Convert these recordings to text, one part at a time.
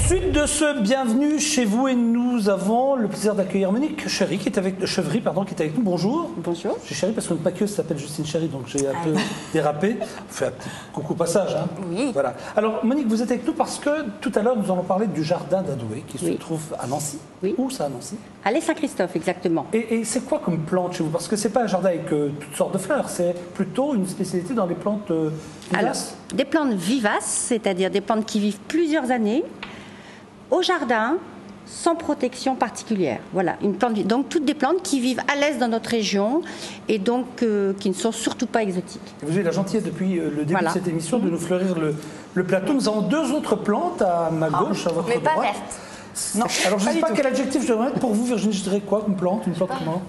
suite de ce bienvenue chez vous, et nous avons le plaisir d'accueillir Monique Chevry qui est avec nous. Bonjour. Bonjour. Je suis Chéry parce que notre maquilleuse s'appelle Justine Chéry, donc j'ai un peu dérapé. On fait un petit coucou passage. Hein. Oui. Voilà. Alors Monique, vous êtes avec nous parce que tout à l'heure nous allons parler du jardin d'Adoué qui se trouve à Nancy. Oui. Où ça à Nancy? À l'Est Saint-Christophe, exactement. Et c'est quoi comme plante chez vous? Parce que c'est pas un jardin avec toutes sortes de fleurs, c'est plutôt une spécialité dans les plantes vivaces. Alors, des plantes vivaces, c'est-à-dire des plantes qui vivent plusieurs années, au jardin, sans protection particulière. Voilà, une plante, donc toutes des plantes qui vivent à l'aise dans notre région et donc qui ne sont surtout pas exotiques. Et vous avez la gentillesse depuis le début de cette émission de nous fleurir le plateau. Nous avons deux autres plantes à ma gauche, à votre droite. Mais pas vertes. Non, alors je ne sais pas quel adjectif je devrais mettre pour vous, Virginie. Je dirais quoi comme plante? Une plante comment?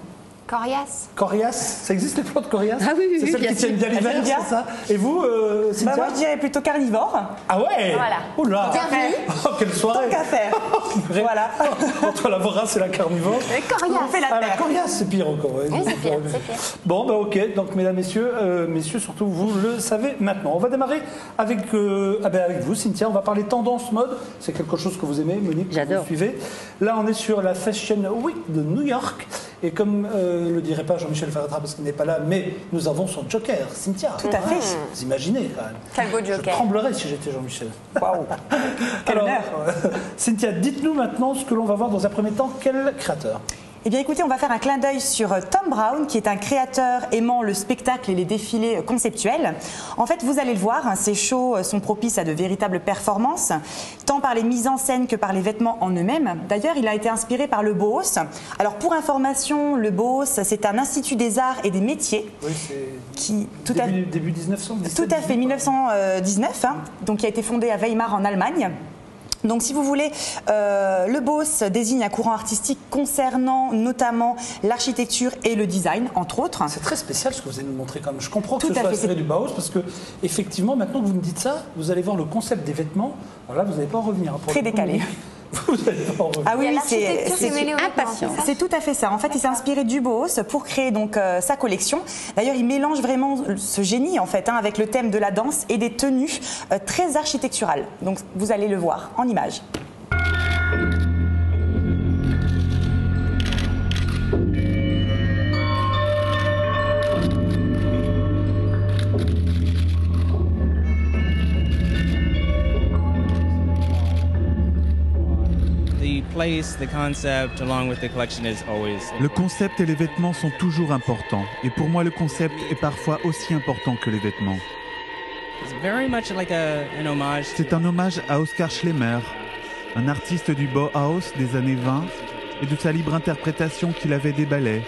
Coriace. Coriace. Ça existe les plantes coriaces? Ah oui, oui, c'est oui, celles qui tiennent bien l'hiver, c'est ça? Et vous, Cynthia? Moi, je dirais plutôt carnivore. Ah ouais? Voilà. Oula! Bienvenue. Oh, quelle soirée! Tant qu'à faire. Voilà. Entre la vorace et la carnivore. Mais coriace. On fait la La terre. coriace, c'est pire encore. Ouais. Oui, c'est pire, c'est pire. Bon, bah ok. Donc, mesdames, messieurs, surtout vous le savez maintenant. On va démarrer avec vous, Cynthia. On va parler tendance mode. C'est quelque chose que vous aimez, Monique. J'adore. Vous suivez. Là, on est sur la Fashion Week de New York. Et comme ne le dirait pas Jean-Michel Ferratra parce qu'il n'est pas là, mais nous avons son joker, Cynthia. Tout à fait. Vous imaginez quand même. Quel beau joker. Je tremblerais si j'étais Jean-Michel. Waouh. Quel Alors, honneur. Cynthia, dites-nous maintenant ce que l'on va voir dans un premier temps. Quel créateur? Eh bien, écoutez, on va faire un clin d'œil sur Thom Browne, qui est un créateur aimant le spectacle et les défilés conceptuels. En fait, vous allez le voir, ces shows sont propices à de véritables performances, tant par les mises en scène que par les vêtements en eux-mêmes. D'ailleurs, il a été inspiré par le Bauhaus. Alors, pour information, le Bauhaus, c'est un institut des arts et des métiers. Oui, c'est Qui, début 1900. Tout à fait, 1919, donc qui a été fondé à Weimar en Allemagne. Donc si vous voulez, le Bauhaus désigne un courant artistique concernant notamment l'architecture et le design, entre autres. C'est très spécial ce que vous allez nous montrer quand même. Je comprends que Tout ce à soit fait, inspiré du Bauhaus parce que effectivement, maintenant que vous me dites ça, vous allez voir le concept des vêtements. Alors là, vous n'allez pas en revenir. Hein, pour Très le coup, décalé. Monique. Vous n'allez pas en revenir. Ah oui, oui, L'architecture s'est mêlée au vêtement, impatient. c'est ça? c'est tout à fait ça. En fait, il s'est inspiré du Bauhaus pour créer donc sa collection. D'ailleurs, il mélange vraiment ce génie en fait avec le thème de la danse et des tenues très architecturales. Donc, vous allez le voir en images. Le concept et les vêtements sont toujours importants. Et pour moi, le concept est parfois aussi important que les vêtements. C'est un hommage à Oskar Schlemmer, un artiste du Bauhaus des années 20 et de sa libre interprétation qu'il avait des ballets.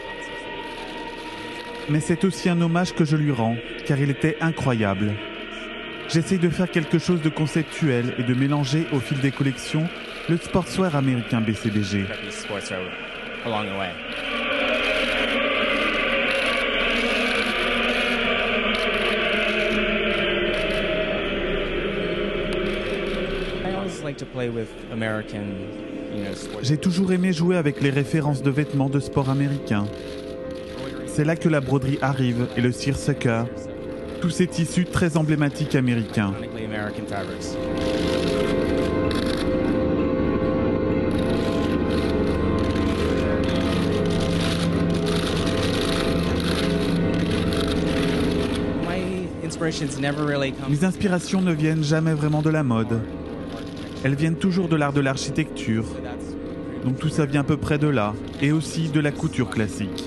Mais c'est aussi un hommage que je lui rends, car il était incroyable. J'essaye de faire quelque chose de conceptuel et de mélanger au fil des collections le sportswear américain BCBG. J'ai toujours aimé jouer avec les références de vêtements de sport américains. C'est là que la broderie arrive et le seersucker, tous ces tissus très emblématiques américains. Mes inspirations ne viennent jamais vraiment de la mode. Elles viennent toujours de l'art de l'architecture. Donc tout ça vient à peu près de là, et aussi de la couture classique.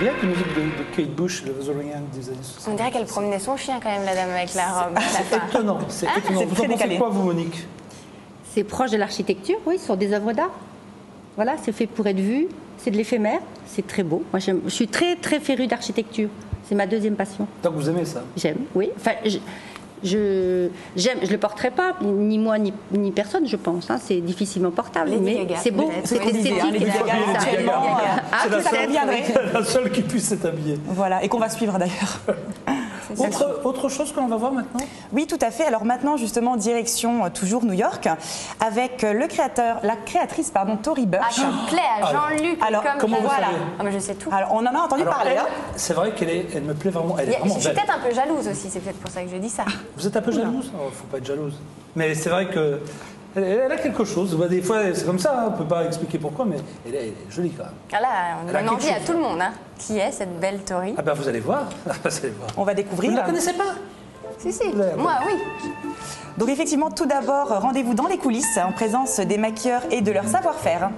Bien avec la musique de Kate Bush, le The Ring des années 60. On dirait qu'elle promenait son chien quand même, la dame avec la robe. C'est étonnant, c'est étonnant. c'est Vous en très pensez décalé. quoi, vous, Monique? C'est proche de l'architecture, oui, ce sont des œuvres d'art. Voilà, c'est fait pour être vu, c'est de l'éphémère, c'est très beau. Moi, je suis très, très férue d'architecture. C'est ma deuxième passion. Donc vous aimez ça? J'aime, oui. Enfin, Je le porterai pas, ni moi ni personne, je pense. Hein. C'est difficilement portable, Lady mais Gaga, c'est beau, peut-être. c'est Oui, esthétique. Lady Gaga, Lady actuellement, Gaga. C'est la ça seule- conviendrait. la seule qui puisse s'être habillée. Voilà, et qu'on va suivre d'ailleurs. Autre chose que l'on va voir maintenant? Oui, tout à fait. Alors maintenant, justement, direction toujours New York, avec la créatrice, Tory Ah, Burch. ça me plaît à Jean-Luc. Alors, comme comment vous voilà. savez Ah, mais je sais tout. Alors, on en a entendu Alors, parler. elle, hein. c'est vrai elle me plaît vraiment. Elle est Je vraiment suis belle. peut-être un peu jalouse aussi, c'est peut-être pour ça que je dis ça. Vous êtes un peu jalouse? Oh, faut pas être jalouse. Mais c'est vrai que elle a quelque chose. Bah, des fois, c'est comme ça. Hein. On peut pas expliquer pourquoi, mais elle est jolie quand même. Ah là, on Elle a donne quelque envie à chose. tout le monde. Hein. Qui est cette belle Tori? Ah ben vous allez voir. Vous allez voir. On va Vous ne découvrir. la connaissez pas? Si, si. Ouais, Moi, oui. Donc effectivement, tout d'abord, rendez-vous dans les coulisses en présence des maquilleurs et de leur savoir-faire.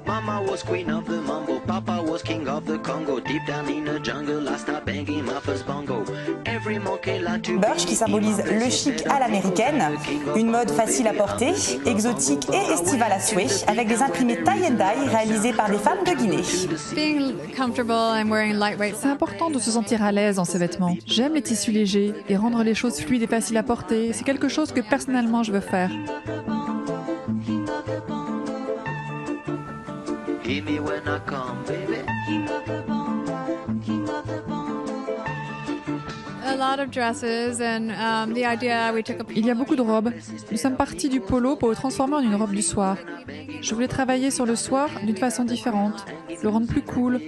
Mama was queen of the mambo, Papa was king of the Congo. Deep down in the jungle, I start banging my first bongo. Every monkey like to Burch qui symbolise le chic à l'américaine, une mode facile à porter, exotique et estivale à souhait, avec des imprimés tie and dye réalisés par des femmes de Guinée. Being comfortable and wearing lightweight. C'est important de se sentir à l'aise dans ces vêtements. J'aime les tissus légers et rendre les choses fluides et faciles à porter. C'est quelque chose que personnellement je veux faire. hear me when I come, baby. A lot of dresses and the idea we took a Il y a beaucoup de robes. Nous sommes partis du polo pour le transformer en une robe du soir. Je voulais travailler sur le soir d'une façon différente, le rendre plus cool,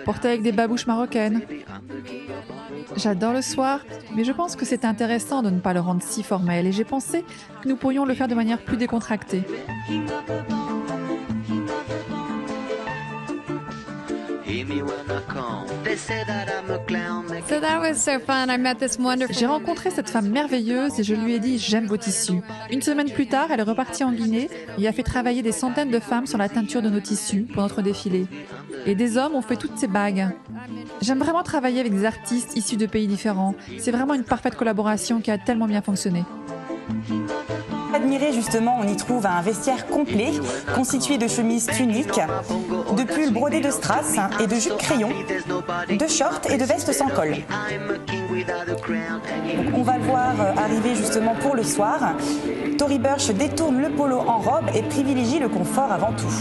porter avec des babouches marocaines. J'adore le soir, mais je pense que c'est intéressant de ne pas le rendre si formel et j'ai pensé que nous pourrions le faire de manière plus décontractée. Hear me when I come. They say that I'm a clown. They So that was so fun. I met this wonderful J'ai rencontré cette femme merveilleuse et je lui ai dit « j'aime vos tissus ». Une semaine plus tard, elle est repartie en Guinée et a fait travailler des centaines de femmes sur la teinture de nos tissus pour notre défilé. Et des hommes ont fait toutes ces bagues. J'aime vraiment travailler avec des artistes issus de pays différents. C'est vraiment une parfaite collaboration qui a tellement bien fonctionné. Admirez justement, on y trouve un vestiaire complet constitué de chemises tuniques, de pulls brodés de strass et de jupes crayon, de shorts et de vestes sans col. I'm a king without a crown. And you On va le voir arriver justement pour le soir. Tory Burch détourne le polo en robe et privilégie le confort avant tout.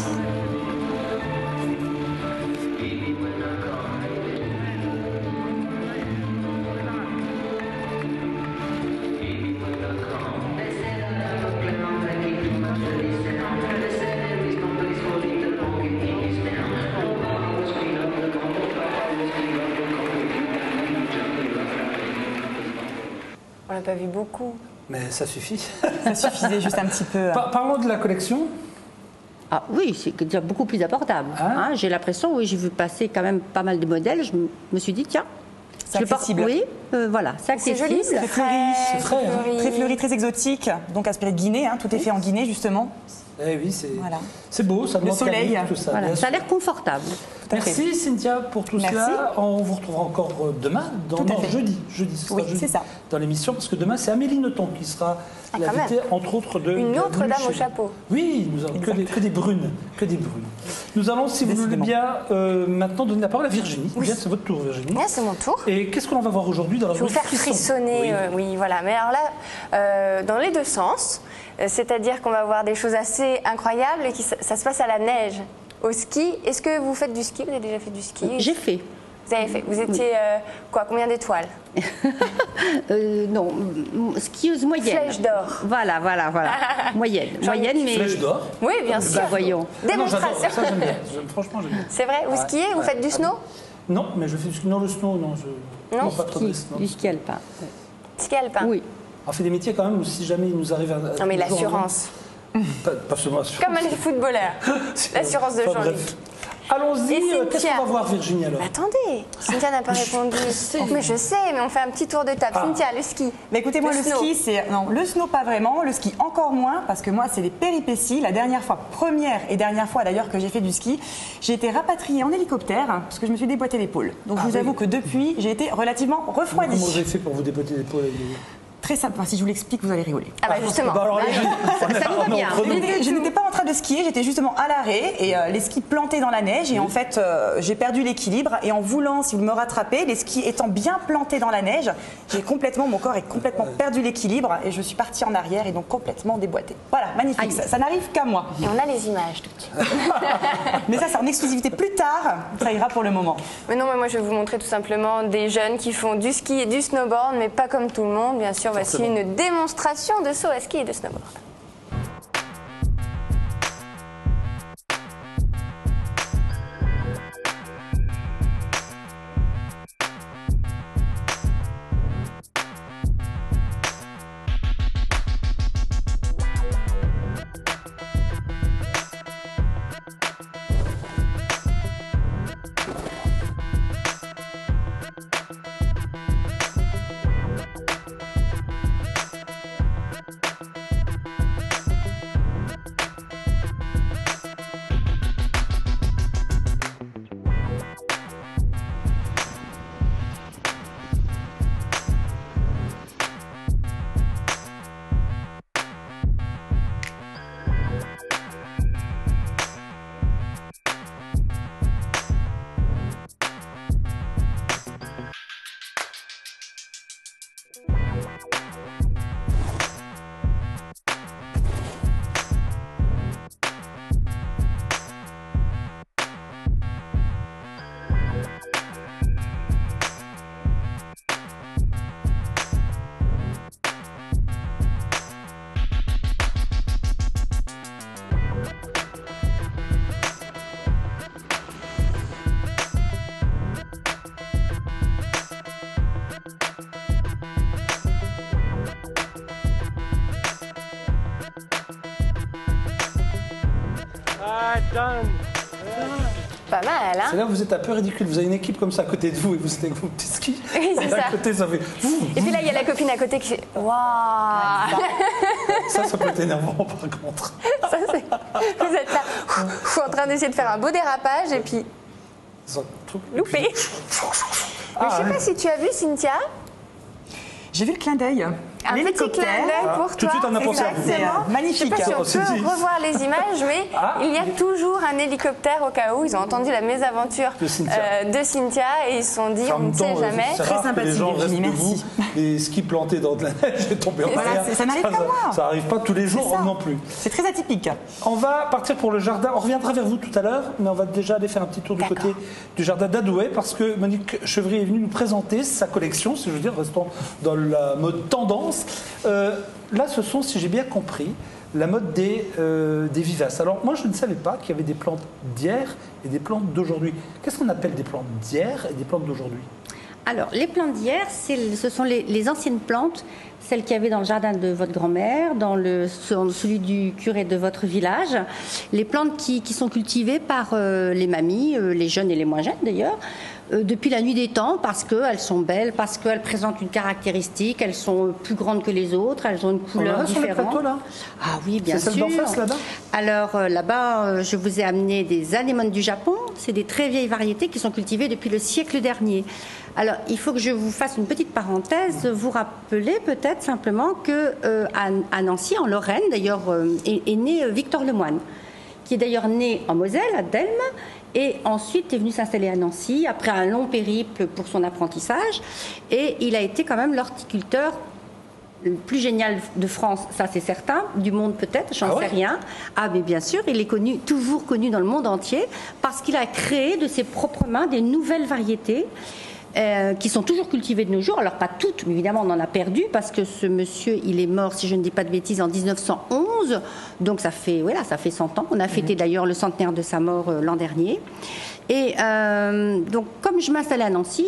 On l'a pas vu beaucoup. Mais ça suffit. Ça suffisait juste un petit peu. Parlons de la collection. Ah oui, c'est déjà beaucoup plus abordable. Hein Hein, j'ai l'impression, oui, j'ai vu passer quand même pas mal de modèles. Je me suis dit, tiens, C'est je le porte. accessible. Oui, voilà, c'est C'est accessible. joli, c'est Très frais. fleuri. C'est frais, hein. Très fleuri, très exotique, donc inspiré de Guinée, hein, tout est fait en Guinée justement. Eh oui, c'est Voilà. c'est beau, ça Le demande soleil. calme, tout ça. Voilà, bien ça a sûr. l'air confortable. à fait. Merci Cynthia pour tout Merci. cela. On vous retrouvera encore demain, Tout à fait. jeudi. Ce sera Oui, jeudi c'est ça. dans l'émission, parce que demain c'est Amélie Nothomb qui sera Ah, quand l'invitée, entre autres de Une autre Bienvenue dame chez au nous. chapeau. Oui, nous avons que des brunes, que des brunes. Nous allons, si vous voulez Décidément. bien, maintenant donner la parole à Virginie. Bien, c'est votre tour, Virginie. Ah, c'est mon tour. Et qu'est-ce que l'on va voir aujourd'hui dans la Je vais vous rubrique faire frisson? frissonner, Oui. oui, voilà. Mais alors là, dans les deux sens, c'est-à-dire qu'on va voir des choses assez incroyables et ça se passe à la neige. Au ski, est-ce que vous faites du ski? Vous avez déjà fait du ski? J'ai fait. Vous avez fait. Vous étiez combien d'étoiles? Non, skieuse moyenne. Flèche d'or. Voilà. Moyenne, mais. Flèche d'or. Oui, bien sûr. Bah voyons. Ah non, j'adore, Démonstration. ça j'aime bien. Franchement, j'aime bien. C'est vrai. Vous Ouais, skiez? Vous ouais. faites du snow? Non, mais je fais du ski. Non, le snow, non. Non, pas trop de Ski, snow. du ski alpin. Ski alpin. Oui. On fait des métiers quand même où si jamais il nous arrive un. Non, mais l'assurance. Pas seulement l'assurance. Comme les footballeurs. L'assurance de Enfin, Jean-Luc. bref. Allons-y, Et qu'est-ce Cynthia? qu'on va voir Virginie alors? Mais attendez, Cynthia n'a pas répondu. Mais je sais, mais on fait un petit tour de table. Ah. Cynthia, le ski. Mais écoutez, moi, le snow. ski, c'est. Non, le snow, pas vraiment. Le ski, encore moins, parce que moi, c'est des péripéties. La première et dernière fois d'ailleurs que j'ai fait du ski, j'ai été rapatriée en hélicoptère parce que je me suis déboîté l'épaule. Donc, je vous oui. avoue que depuis, j'ai été relativement Comment refroidie. vous avez fait pour vous dépoter l'épaule? Très simple. Enfin, si je vous l'explique, vous allez rigoler. Ah bah justement. Bah alors, allez-y. Ça nous va bien. Je n'étais pas en train de skier, j'étais justement à l'arrêt et les skis plantés dans la neige. Et en fait, j'ai perdu l'équilibre. Et en voulant, si vous me rattrapez, les skis étant bien plantés dans la neige, mon corps est complètement perdu l'équilibre et je suis partie en arrière et donc complètement déboîtée. Voilà, magnifique. Ça n'arrive qu'à moi. Et on a les images tout de suite. Mais ça, c'est en exclusivité plus tard. Ça ira pour le moment. Mais non, mais moi je vais vous montrer tout simplement des jeunes qui font du ski et du snowboard, mais pas comme tout le monde. Bien sûr, voici une démonstration de saut à ski et de snowboard. Pas mal, hein? C'est là où vous êtes un peu ridicule. Vous avez une équipe comme ça à côté de vous et vous êtes avec vos petits skis. Oui, c'est Et ça. à côté, ça fait. Et puis là, il y a la copine à côté qui fait waouh! Ça peut être énervant par contre. Ça, vous êtes là, en train d'essayer de faire un beau dérapage et puis loupé. Mais je sais pas si tu as vu, Cynthia. J'ai vu le clin d'œil. Un petit clin d'œil pour toi. Tout de suite, on a pensé à vous. Exactement. Magnifique. Je sais pas si on Oh, peut revoir les images, mais il y a toujours un hélicoptère au cas où. Ils ont entendu la mésaventure de Cynthia et ils se sont dit, on ne sait jamais. C'est Très rare que sympathique, les gens restent Virginie, debout, merci. les skis plantés dans de la neige et tomber en Voilà, arrière. ça n'arrive qu'à moi. Ça n'arrive pas tous les jours C'est ça. non plus. C'est très atypique. On va partir pour le jardin. On reviendra vers vous tout à l'heure, mais on va déjà aller faire un petit tour du côté du jardin d'Adouet parce que Monique Chevry est venue nous présenter sa collection, si je veux dire, restons dans la mode tendance. Là, ce sont, si j'ai bien compris, la mode des vivaces. Alors, moi, je ne savais pas qu'il y avait des plantes d'hier et des plantes d'aujourd'hui. Qu'est-ce qu'on appelle des plantes d'hier et des plantes d'aujourd'hui? Alors, les plantes d'hier, ce sont les anciennes plantes, celles qu'il y avait dans le jardin de votre grand-mère, dans celui du curé de votre village. Les plantes qui sont cultivées par les mamies, les jeunes et les moins jeunes d'ailleurs, depuis la nuit des temps, parce qu'elles sont belles, parce qu'elles présentent une caractéristique, elles sont plus grandes que les autres, elles ont une couleur sur les différente. plateaux, là? Ah oui, bien sûr. C'est celle d'en face, là-bas? Alors là-bas, je vous ai amené des anémones du Japon. C'est des très vieilles variétés qui sont cultivées depuis le siècle dernier. Alors, il faut que je vous fasse une petite parenthèse. Vous rappelez peut-être simplement que à Nancy, en Lorraine, d'ailleurs, est né Victor Lemoine, qui est d'ailleurs né en Moselle, à Delme, et ensuite est venu s'installer à Nancy après un long périple pour son apprentissage. Et il a été quand même l'horticulteur le plus génial de France, ça c'est certain, du monde peut-être, j'en sais rien. Ah mais bien sûr, il est connu, toujours connu dans le monde entier, parce qu'il a créé de ses propres mains des nouvelles variétés qui sont toujours cultivées de nos jours. Alors pas toutes, mais évidemment on en a perdu, parce que ce monsieur, il est mort, si je ne dis pas de bêtises, en 1911, donc ça fait 100 ans. On a fêté d'ailleurs le centenaire de sa mort l'an dernier. Et donc, comme je m'installais à Nancy,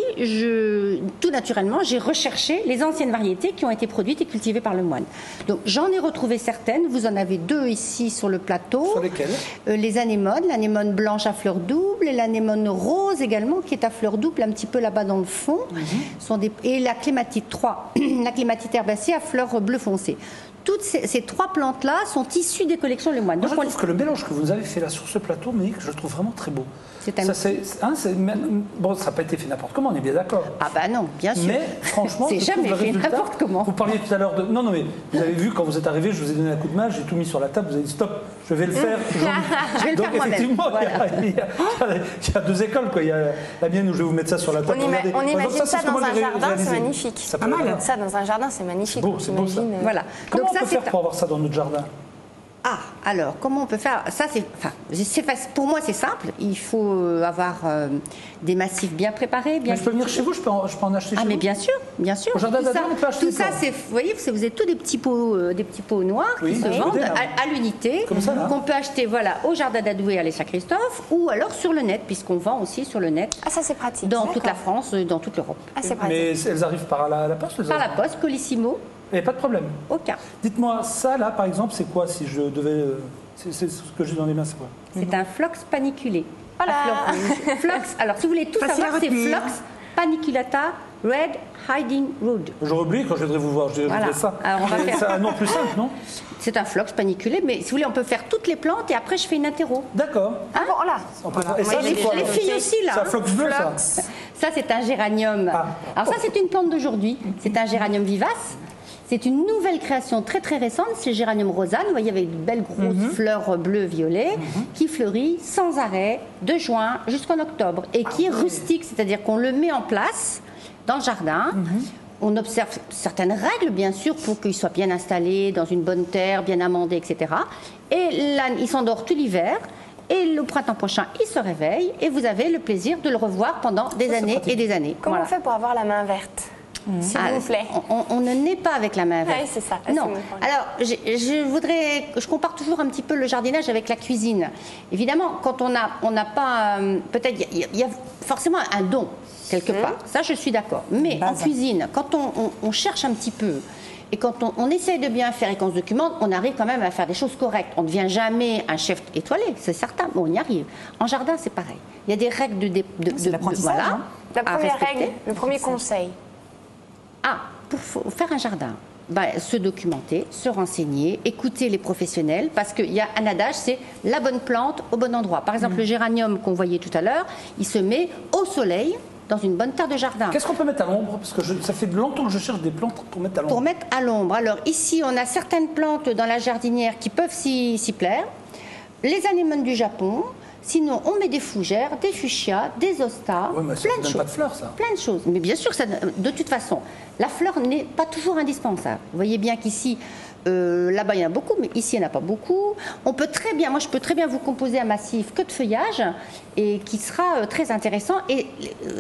tout naturellement, j'ai recherché les anciennes variétés qui ont été produites et cultivées par le moine. Donc, j'en ai retrouvé certaines. Vous en avez deux ici sur le plateau. Sur lesquelles? Les anémones, l'anémone blanche à fleurs doubles et l'anémone rose également, qui est à fleurs doubles, un petit peu là-bas dans le fond. Et la clématite 3, la clématite herbacée à fleurs bleu foncé. toutes ces 3 plantes-là sont issues des collections Lemoine. Moi, Donc je trouve que le mélange que vous avez fait là sur ce plateau, Monique, je le trouve vraiment très beau. C'est un- Bon, ça n'a pas été fait n'importe comment, on est bien d'accord. Ah bah non, bien sûr. Mais franchement, c'est je trouve jamais le fait résultat- n'importe comment. Vous parliez tout à l'heure de... Non, mais vous avez vu, quand vous êtes arrivé, je vous ai donné un coup de main, j'ai tout mis sur la table, vous avez dit stop, je vais le faire. Je vais le Donc, faire moi-même. effectivement, Voilà. il y a 2 écoles, quoi. Il y a la mienne où je vais vous mettre ça sur la table. Regardez. On Par exemple, imagine ça c'est ce que dans moi, un j'ai jardin, c'est réalisé. magnifique. Ça peut être- Ça, dans un jardin, c'est magnifique. C'est beau, c'est beau, ça. J'imagine, Voilà. Comment Donc on ça, peut c'est faire pour avoir ça dans notre jardin? Ah, alors, comment on peut faire? Ça, pour moi, c'est simple. Il faut avoir des massifs bien préparés. Bien Mais je peux venir chez vous, je peux en acheter Ah, chez mais vous. bien sûr, bien sûr. Au jardin Tout ça- d'Adam, on peut acheter Tout des ça, plantes. vous voyez, vous avez tous des petits pots noirs Oui, qui se je vendent veux bien. à l'unité, Comme ça, là. qu'on peut acheter, voilà, au jardin d'Adoué à Saint-Christophe, ou alors sur le net, puisqu'on vend aussi sur le net Ah, ça, c'est pratique. dans toute la D'accord. France, dans toute l'Europe. Ah, c'est pratique. Mais elles arrivent par la poste, les Par la autres? poste, Colissimo, Et pas de problème. aucun. Dites-moi, ça là, par exemple, c'est quoi si je devais. C'est ce que j'ai dans les mains, c'est quoi? C'est un phlox paniculé. Voilà. À fleur rouge. Phlox, alors si vous voulez tout Facile savoir, à c'est retenir. Phlox paniculata Red Hiding Root. J'aurais oublié quand je viendrai vous voir, je dirais Voilà. ça. Alors, on va Mais faire- c'est un nom plus simple, non? C'est un phlox paniculé, mais si vous voulez, on peut faire toutes les plantes et après je fais une interro. D'accord. Ah, voilà. On peut faire- Et ça, Moi, c'est j'ai quoi les alors filles aussi, là. C'est un flox bleu, ça. Ça, c'est un géranium. Ah. Alors ça, c'est une plante d'aujourd'hui. C'est un géranium vivace. C'est une nouvelle création très très récente, c'est le géranium rosane, vous voyez, avec de belles grosses fleurs bleu-violet, qui fleurit sans arrêt de juin jusqu'en octobre et qui est rustique, c'est-à-dire qu'on le met en place dans le jardin. On observe certaines règles, bien sûr, pour qu'il soit bien installé dans une bonne terre, bien amendé, etc. Et là, il s'endort tout l'hiver. Et le printemps prochain, il se réveille et vous avez le plaisir de le revoir pendant des années et des années. Comment Voilà. on fait pour avoir la main verte S'il Ah, vous plaît. on ne naît pas avec la main verte. Ouais, c'est ça. Non. C'est mon problème. Alors, je compare toujours un petit peu le jardinage avec la cuisine. Évidemment, quand on n'a pas, peut-être, il y a forcément un don quelque part. Ça, je suis d'accord. Mais en cuisine, quand on cherche un petit peu. Et quand on essaye de bien faire et qu'on se documente, on arrive quand même à faire des choses correctes. On ne devient jamais un chef étoilé, c'est certain, mais on y arrive. En jardin, c'est pareil. Il y a des règles C'est l'apprentissage, hein. La à première respecter. règle, le premier conseil. Ah, pour faire un jardin, se documenter, se renseigner, écouter les professionnels, parce qu'il y a un adage, c'est la bonne plante au bon endroit. Par exemple, le géranium qu'on voyait tout à l'heure, il se met au soleil dans une bonne terre de jardin. Qu'est-ce qu'on peut mettre à l'ombre? Parce que ça fait longtemps que je cherche des plantes pour mettre à l'ombre. Pour mettre à l'ombre. Alors ici, on a certaines plantes dans la jardinière qui peuvent s'y plaire. Les anémones du Japon. Sinon, on met des fougères, des fuchsias, des hostas, Ouais, mais ça plein ne de donne choses. pas de fleurs, ça. Plein de choses. Mais bien sûr, de toute façon, la fleur n'est pas toujours indispensable. Vous voyez bien qu'ici, là-bas, il y en a beaucoup, mais ici, il n'y en a pas beaucoup. Moi, je peux très bien vous composer un massif que de feuillage et qui sera très intéressant. Et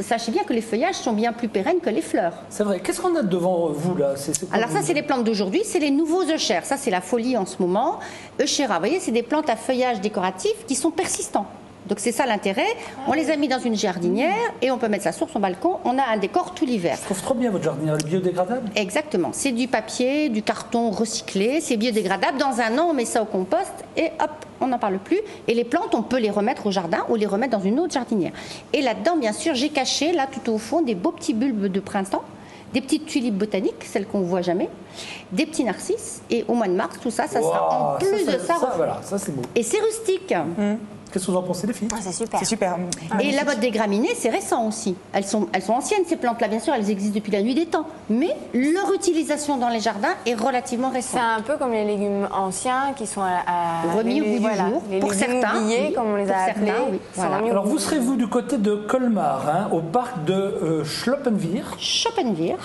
sachez bien que les feuillages sont bien plus pérennes que les fleurs. C'est vrai. Qu'est-ce qu'on a devant vous, là? C'est quoi, Alors ça, vous c'est les plantes d'aujourd'hui, c'est les nouveaux euchères. Ça, c'est la folie en ce moment. Euchera, vous voyez, c'est des plantes à feuillage décoratif qui sont persistants. Donc c'est ça l'intérêt. On les a mis dans une jardinière et on peut mettre ça sur son balcon. On a un décor tout l'hiver. Je trouve trop bien votre jardinière, le biodégradable. Exactement. C'est du papier, du carton recyclé, c'est biodégradable. Dans un an, on met ça au compost et hop, on n'en parle plus. Et les plantes, on peut les remettre au jardin ou les remettre dans une autre jardinière. Et là-dedans, bien sûr, j'ai caché, là tout au fond, des beaux petits bulbes de printemps, des petites tulipes botaniques, celles qu'on ne voit jamais, des petits narcisses. Et au mois de mars, tout ça, ça sera en Waouh, plus de ça. voilà, ça c'est beau. Et c'est rustique. Qu'est-ce que vous en pensez, les filles? Ah, c'est super. C'est super. Et la botte des graminées, c'est récent aussi. Elles sont anciennes, ces plantes-là, bien sûr, elles existent depuis la nuit des temps. Mais leur utilisation dans les jardins est relativement C'est récente. un peu comme les légumes anciens qui sont Remis au goût du jour. Les Pour légumes certains, oubliés, oui. comme on les Pour a certains, appelés. oui. sont Voilà. remis au Alors, goût vous du serez, jour. vous, du côté de Colmar, hein, au parc de Schloppenwirth. Schopenwirth.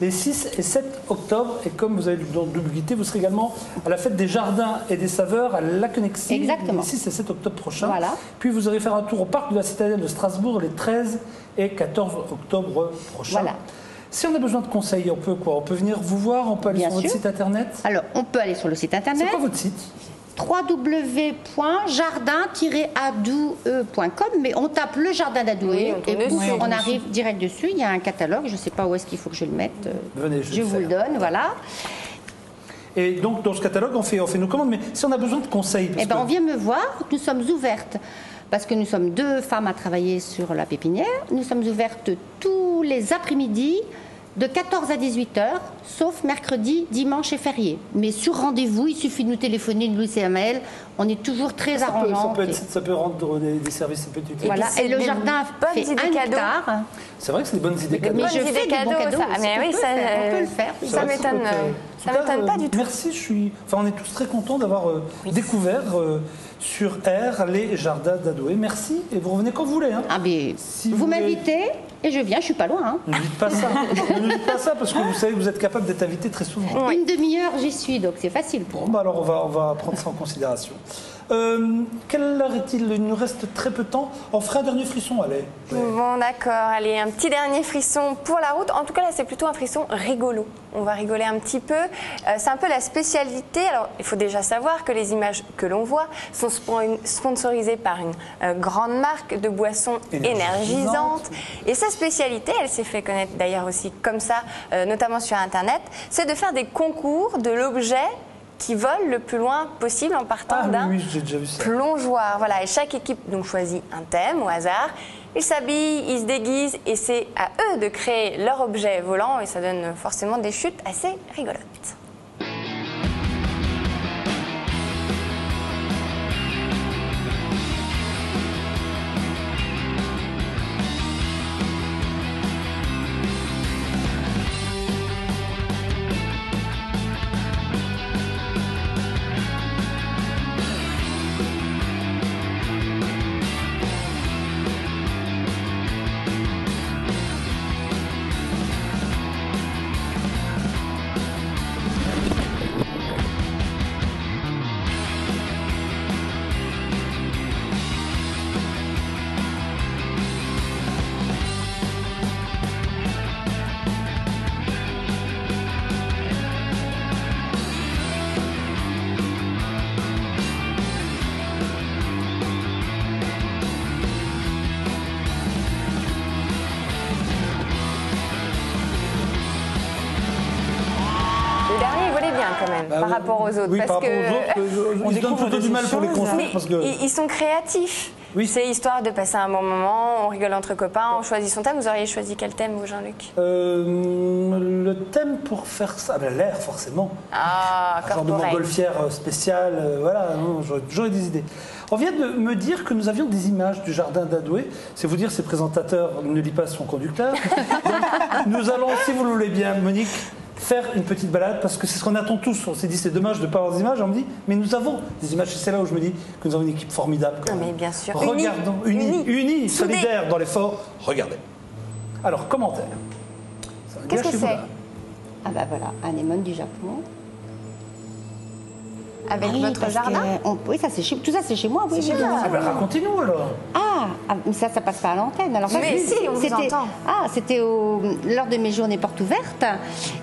Les 6 et 7 octobre. Et comme vous avez dans Double-Guité, vous serez également à la fête des jardins et des saveurs à Laquenexy. Exactement. Les 6 et 7 octobre prochains. Voilà. Puis vous irez faire un tour au parc de la Citadelle de Strasbourg les 13 et 14 octobre prochains. Voilà. Si on a besoin de conseils, on peut quoi? On peut venir vous voir, on peut aller Bien sur votre sûr. site internet. Alors, on peut aller sur le site C'est internet quoi votre site? www.jardin-adoué.com, mais on tape le jardin d'Adoué Oui, on et tombe dessus. on arrive direct dessus. Il y a un catalogue, je ne sais pas où est-ce qu'il faut que je le mette. Venez, je vais je le vous le faire. donne, voilà. Et donc, dans ce catalogue, on fait nos commandes. Mais si on a besoin de conseils, parce Eh ben, que- on vient me voir, nous sommes ouvertes. Parce que nous sommes 2 femmes à travailler sur la pépinière. Nous sommes ouvertes tous les après-midi de 14 à 18 heures, sauf mercredi, dimanche et férié. Mais sur rendez-vous, il suffit de nous téléphoner, de nous laisser un mail. On est toujours très arrangeants. Ça peut rendre des services petites. Voilà. Et le jardin fait 1 hectare. C'est vrai que c'est des bonnes idées cadeaux. Mais je fais des bons cadeaux. Mais oui, on peut le faire. Ça m'étonne pas du tout. Merci, on est tous très contents d'avoir découvert sur R les jardins d'Adoué. Merci et vous revenez quand vous voulez. Hein. Ah, mais vous m'invitez et je viens, je suis pas loin. Hein. Ne dites pas ça. Ne nous dites pas ça parce que vous savez que vous êtes capable d'être invité très souvent. Oui. Une demi-heure, j'y suis, donc c'est facile pour moi. Bon, alors on va prendre ça en considération. Quelle heure est-il? Il nous reste très peu de temps. On ferait un dernier frisson, allez. Bon, d'accord. Allez, un petit dernier frisson pour la route. En tout cas, là, c'est plutôt un frisson rigolo. On va rigoler un petit peu. C'est un peu la spécialité. Alors, il faut déjà savoir que les images que l'on voit sont sponsorisées par une grande marque de boissons énergisantes. Et sa spécialité, elle s'est fait connaître d'ailleurs aussi comme ça, notamment sur Internet, c'est de faire des concours de l'objet qui vole le plus loin possible en partant d'un plongeoir. Voilà, et chaque équipe donc choisit un thème au hasard. Ils s'habillent, ils se déguisent et c'est à eux de créer leur objet volant et ça donne forcément des chutes assez rigolotes. Quand même, par rapport aux autres. Oui, parce par rapport aux autres, ils se donnent plutôt du mal pour les construire. Parce que... Ils sont créatifs. Oui. C'est histoire de passer un bon moment, on rigole entre copains, on choisit son thème. Vous auriez choisi quel thème, vous, Jean-Luc? Le thème pour faire ça, l'air, forcément. Ah, un genre de montgolfière spéciale, voilà, j'aurais des idées. On vient de me dire que nous avions des images du jardin d'Adoué. C'est vous dire, ces présentateurs ne lisent pas son conducteur. Donc, nous allons, si vous le voulez bien, Monique, faire une petite balade parce que c'est ce qu'on attend tous. On s'est dit c'est dommage de ne pas avoir des images. On me dit mais nous avons des images. C'est là où je me dis que nous avons une équipe formidable. Ah, mais bien sûr. Regardons, unis, solidaires dans l'effort. Regardez. Alors commentaire. Qu'est-ce que c'est? Ah bah voilà, anémone du Japon. Avec votre jardin? Oui, ça, tout ça c'est chez moi. Oui, ah ben, racontez-nous alors. Mais ça passe pas à l'antenne. Alors mais si, on vous entend. C'était lors de mes journées portes ouvertes.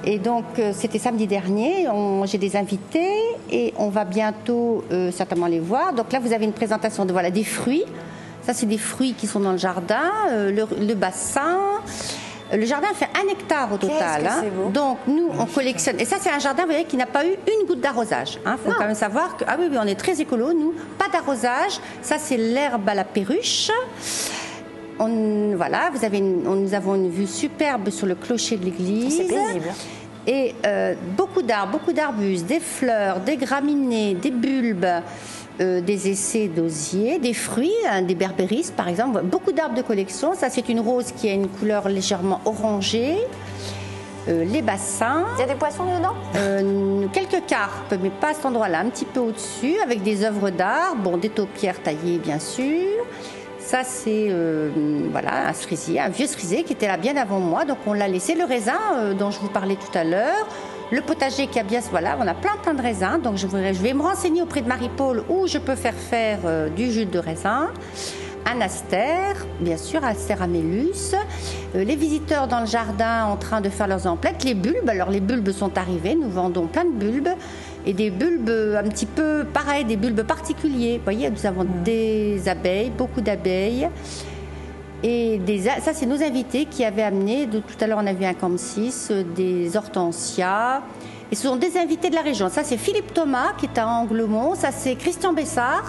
Et donc, c'était samedi dernier. J'ai des invités et on va bientôt certainement les voir. Donc là, vous avez une présentation de des fruits. Ça, c'est des fruits qui sont dans le jardin, le bassin. Le jardin fait 1 hectare au total. Donc, nous, on collectionne. Et ça, c'est un jardin, vous voyez, qui n'a pas eu une goutte d'arrosage. Il faut quand même savoir que, oui, on est très écolo, nous. Pas d'arrosage. Ça, c'est l'herbe à la perruche. Voilà, nous avons une vue superbe sur le clocher de l'église. C'est paisible. Et beaucoup d'arbres, beaucoup d'arbustes, des fleurs, des graminées, des bulbes. Des essais d'osier, des fruits, des berbéris par exemple, beaucoup d'arbres de collection. Ça, c'est une rose qui a une couleur légèrement orangée. Les bassins. Il y a des poissons dedans? Quelques carpes, mais pas à cet endroit-là, un petit peu au-dessus, avec des œuvres d'art, des taupières taillées bien sûr. Ça, c'est un cerisier, un vieux cerisier qui était là bien avant moi, donc on l'a laissé. Le raisin dont je vous parlais tout à l'heure. Le potager qui a bien, on a plein de raisins. Donc je vais me renseigner auprès de Marie-Paul où je peux faire du jus de raisin. Un astère, bien sûr, astère amellus. Les visiteurs dans le jardin en train de faire leurs emplettes. Les bulbes, alors les bulbes sont arrivés. Nous vendons plein de bulbes. Et des bulbes un petit peu pareil, des bulbes particuliers. Vous voyez, nous avons des abeilles, beaucoup d'abeilles. Et ça, c'est nos invités qui avaient amené, tout à l'heure on a vu un Campsis, des hortensias. Et ce sont des invités de la région. Ça, c'est Philippe Thomas qui est à Anglemont. Ça, c'est Christian Bessard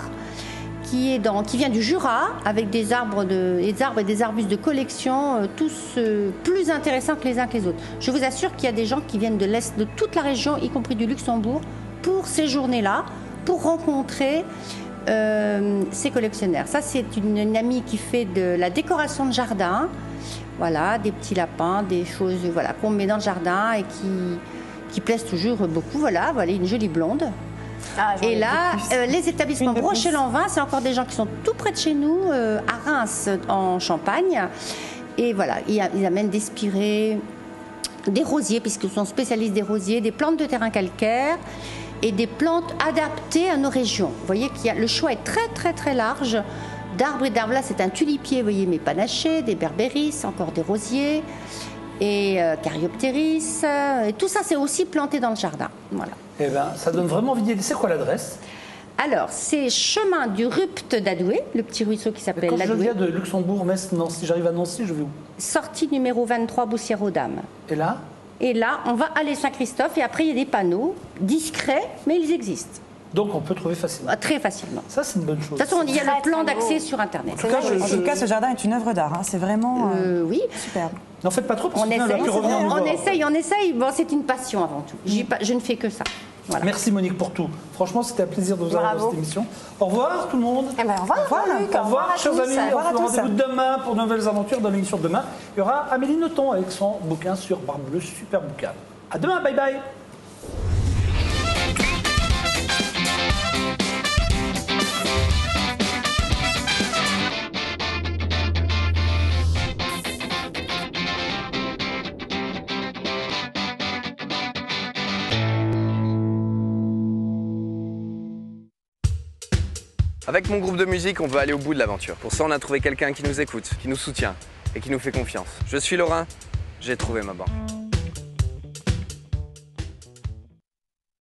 qui vient du Jura, avec des arbres et des arbustes de collection, tous plus intéressants que les uns que les autres. Je vous assure qu'il y a des gens qui viennent de l'Est, de toute la région, y compris du Luxembourg, pour ces journées-là, pour rencontrer ces collectionneurs. Ça, c'est une amie qui fait de la décoration de jardin, voilà, des petits lapins, des choses voilà, qu'on met dans le jardin et qui plaisent toujours beaucoup. Voilà, une jolie blonde. Et là, les établissements Brochet-Lanvin, c'est encore des gens qui sont tout près de chez nous, à Reims, en Champagne. Et voilà, ils amènent des spirées, des rosiers, puisqu'ils sont spécialistes des rosiers, des plantes de terrain calcaire et des plantes adaptées à nos régions. Vous voyez que le choix est très très très large d'arbres et d'arbres. Là, c'est un tulipier, vous voyez, mais panaché, des berbéris, encore des rosiers et caryoptéris. Et tout ça, c'est aussi planté dans le jardin. Voilà. Eh bien, ça donne vraiment envie d'y aller. C'est quoi l'adresse? Alors, c'est chemin du Rupt d'Adoué, le petit ruisseau qui s'appelle l'Adoué. Quand je l'Adoué. viens de Luxembourg, Metz, Nancy, j'arrive à Nancy, je vais où? Sortie numéro 23, Boussière-aux-Dames. Et là? Et là, on va aller Saint-Christophe et après, il y a des panneaux discrets, mais ils existent. Donc, on peut trouver facilement. Très facilement. Ça, c'est une bonne chose. De toute façon, il y a le plan d'accès sur Internet. En tout cas, ce jardin est une œuvre d'art. Hein. C'est vraiment oui. superbe. N'en faites pas trop, parce On que sinon, elle va plus revenir nous voir. on essaye. Bon, c'est une passion avant tout. Je ne fais que ça. Voilà. Merci Monique pour tout. Franchement, c'était un plaisir de vous avoir dans cette émission. Au revoir tout le monde. Eh ben, au revoir. Au revoir, chers amis. On se tous. rendez-vous demain pour de nouvelles aventures dans l'émission de demain. Il y aura Amélie Nothomb avec son bouquin sur Barbe Bleue, super bouquin. À demain, bye bye. Avec mon groupe de musique, on veut aller au bout de l'aventure. Pour ça, on a trouvé quelqu'un qui nous écoute, qui nous soutient et qui nous fait confiance. Je suis Laurent, j'ai trouvé ma banque.